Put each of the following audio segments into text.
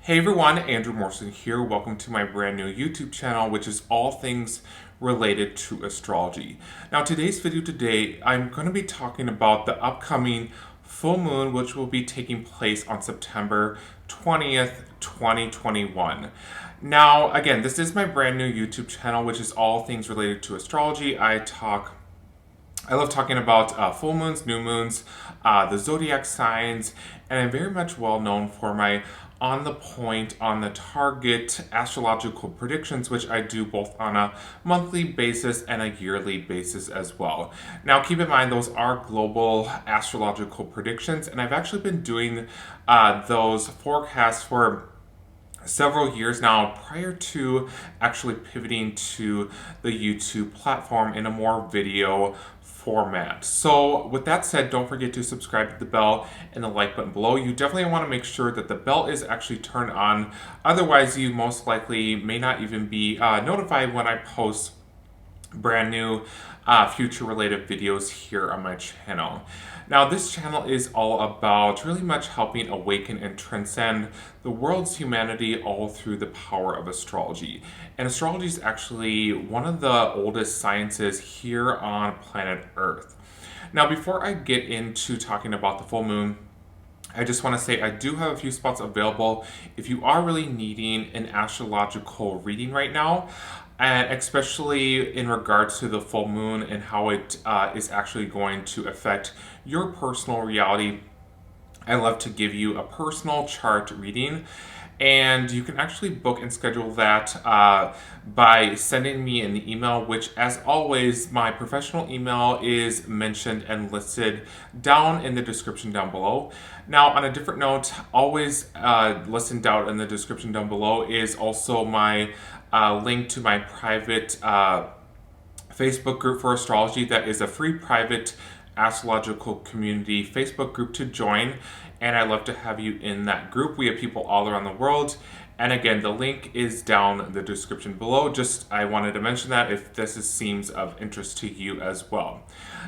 Hey everyone, Andrew Morrison here. Welcome to my brand new YouTube channel, which is all things related to astrology. Now, today's video I'm going to be talking about the upcoming full moon, which will be taking place on September 20th, 2021. Now, again, this is my brand new YouTube channel, which is all things related to astrology. I love talking about full moons, new moons, the zodiac signs, and I'm very much well known for my on the point, on the target astrological predictions, which I do both on a monthly basis and a yearly basis as well. Now, keep in mind, those are global astrological predictions, and I've actually been doing those forecasts for several years now prior to actually pivoting to the YouTube platform in a more video format. So with that said, don't forget to subscribe to the bell and the like button below. You definitely want to make sure that the bell is actually turned on. Otherwise, you most likely may not even be notified when I post brand new future related videos here on my channel. Now, this channel is all about really much helping awaken and transcend the world's humanity all through the power of astrology. And astrology is actually one of the oldest sciences here on planet Earth. Now, before I get into talking about the full moon, I just want to say I do have a few spots available if you are really needing an astrological reading right now, and especially in regards to the full moon and how it is actually going to affect your personal reality. I love to give you a personal chart reading, and you can actually book and schedule that by sending me an email, which, as always, my professional email is mentioned and listed down in the description down below. Now, on a different note, always listed down in the description down below is also my link to my private Facebook group for astrology. That is a free private astrological community Facebook group to join, and I'd love to have you in that group. We have people all around the world, and again, the link is down the description below. Just I wanted to mention that if seems of interest to you as well.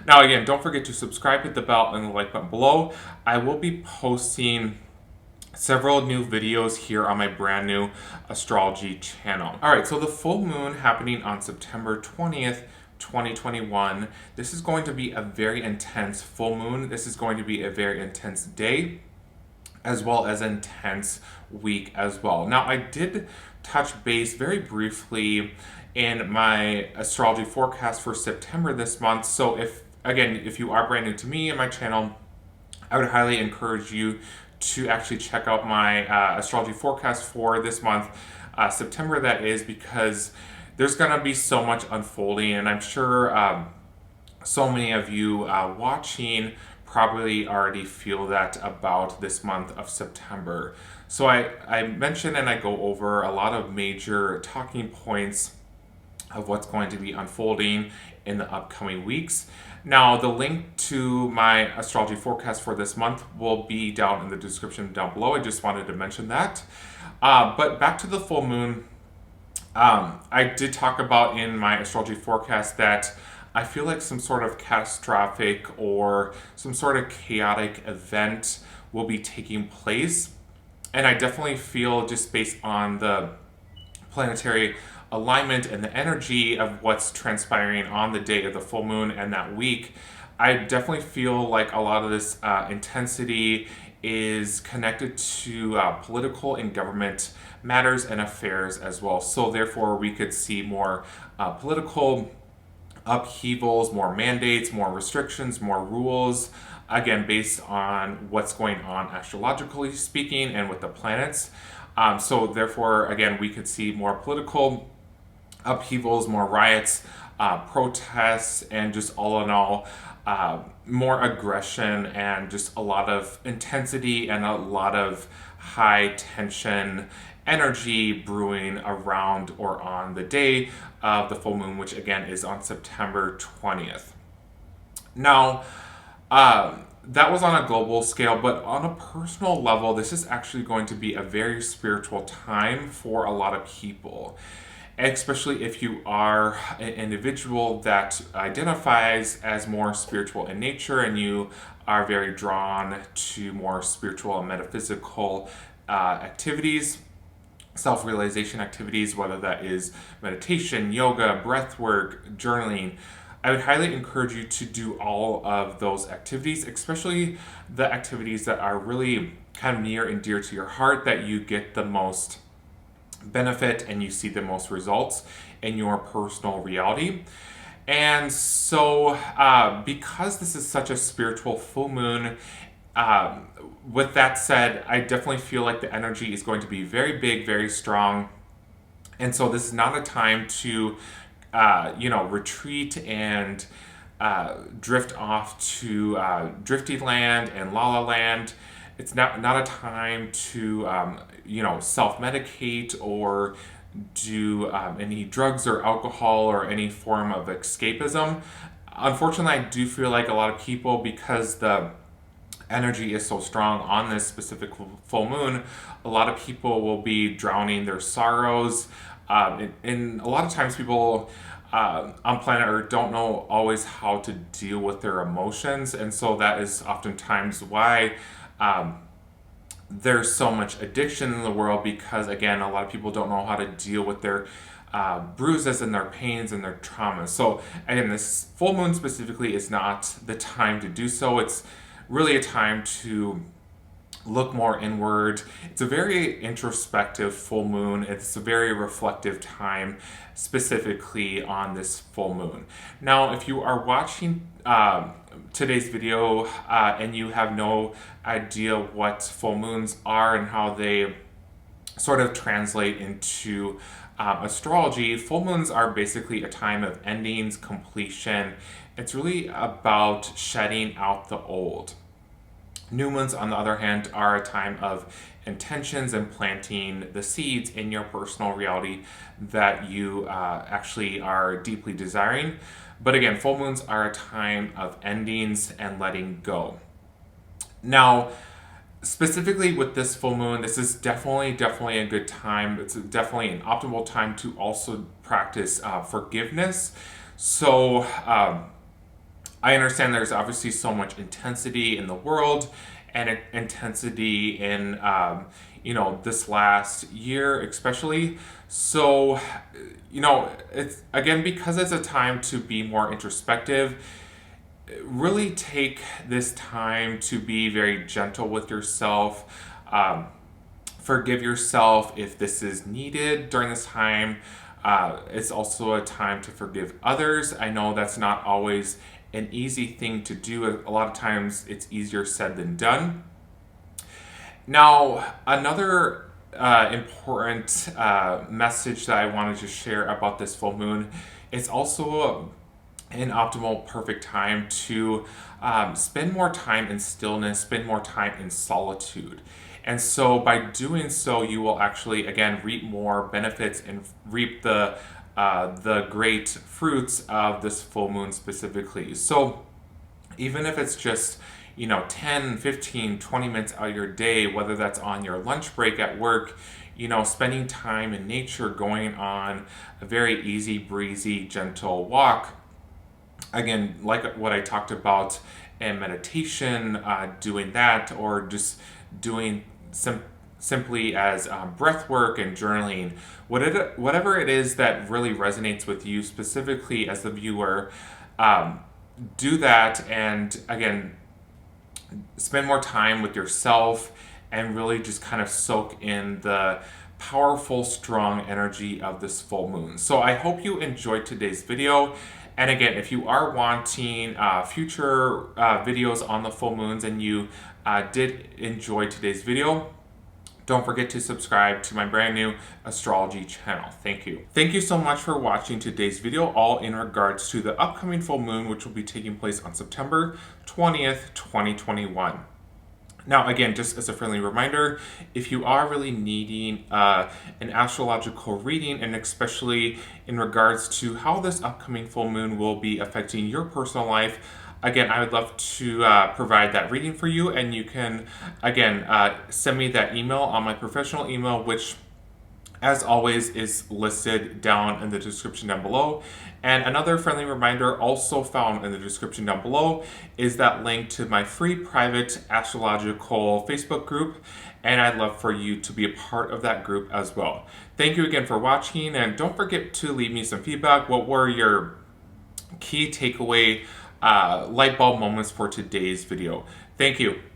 Now, again, don't forget to subscribe, hit the bell and the like button below. I will be posting several new videos here on my brand new astrology channel. All right, so the full moon happening on September 20th, 2021. This is going to be a very intense full moon. This is going to be a very intense day, as well as intense week as well. Now, I did touch base very briefly in my astrology forecast for September this month. So if you are brand new to me and my channel, I would highly encourage you to actually check out my astrology forecast for this month, September that is, because there's going to be so much unfolding, and I'm sure so many of you watching probably already feel that about this month of September. So I mentioned and I go over a lot of major talking points of what's going to be unfolding in the upcoming weeks. Now, the link to my astrology forecast for this month will be down in the description down below. I just wanted to mention that. But back to the full moon. I did talk about in my astrology forecast that I feel like some sort of catastrophic or some sort of chaotic event will be taking place. And I definitely feel, just based on the planetary alignment and the energy of what's transpiring on the day of the full moon and that week, I definitely feel like a lot of this intensity is connected to political and government matters and affairs as well. So therefore, we could see more political upheavals, more mandates, more restrictions, more rules, again, based on what's going on astrologically speaking and with the planets. So therefore, again, we could see more political upheavals, more riots, protests, and just all in all, more aggression and just a lot of intensity and a lot of high tension energy brewing around or on the day of the full moon, which again is on September 20th. Now, that was on a global scale, but on a personal level, this is actually going to be a very spiritual time for a lot of people. Especially if you are an individual that identifies as more spiritual in nature and you are very drawn to more spiritual and metaphysical activities. self-realization activities, whether that is meditation, yoga, breath work, journaling. I would highly encourage you to do all of those activities, especially the activities that are really kind of near and dear to your heart, that you get the most benefit and you see the most results in your personal reality. And so, because this is such a spiritual full moon, with that said, I definitely feel like the energy is going to be very big, very strong. And so, this is not a time to, retreat and drift off to drifty land and la la land. It's not a time to, self medicate or do any drugs or alcohol or any form of escapism. Unfortunately, I do feel like a lot of people, because the energy is so strong on this specific full moon, a lot of people will be drowning their sorrows. And a lot of times people on planet Earth don't know always how to deal with their emotions. And so that is oftentimes why there's so much addiction in the world, because again, a lot of people don't know how to deal with their bruises and their pains and their traumas. So again, this full moon specifically is not the time to do so. It's really a time to look more inward. It's a very introspective full moon. It's a very reflective time, specifically on this full moon. Now, if you are watching today's video and you have no idea what full moons are and how they sort of translate into astrology, full moons are basically a time of endings, completion. It's really about shedding out the old. New moons, on the other hand, are a time of intentions and planting the seeds in your personal reality that you actually are deeply desiring. But again, full moons are a time of endings and letting go. Now, specifically with this full moon, this is definitely a good time. It's definitely an optimal time to also practice forgiveness. So, I understand there's obviously so much intensity in the world and intensity in, this last year especially. So, it's again, because it's a time to be more introspective, really take this time to be very gentle with yourself. Forgive yourself if this is needed during this time. It's also a time to forgive others. I know that's not always an easy thing to do. A lot of times it's easier said than done. Now, another important message that I wanted to share about this full moon, it's also an optimal, perfect time to spend more time in stillness, spend more time in solitude. And so by doing so, you will actually, again, reap more benefits and reap the great fruits of this full moon specifically. So even if it's just 10, 15, 20 minutes out of your day, whether that's on your lunch break at work, spending time in nature, going on a very easy, breezy, gentle walk. Again, like what I talked about in meditation, doing that, or just doing simply as breath work and journaling, whatever it is that really resonates with you specifically as the viewer, do that. And again, spend more time with yourself and really just kind of soak in the powerful, strong energy of this full moon. So I hope you enjoyed today's video. And again, if you are wanting future videos on the full moons and you did enjoy today's video, don't forget to subscribe to my brand new astrology channel. Thank you. Thank you so much for watching today's video, all in regards to the upcoming full moon, which will be taking place on September 20th, 2021. Now, again, just as a friendly reminder, if you are really needing an astrological reading, and especially in regards to how this upcoming full moon will be affecting your personal life, again, I would love to provide that reading for you, and you can, again, send me that email on my professional email, which as always, is listed down in the description down below. And another friendly reminder also found in the description down below is that link to my free private astrological Facebook group, and I'd love for you to be a part of that group as well. Thank you again for watching, and don't forget to leave me some feedback. What were your key takeaway light bulb moments for today's video? Thank you.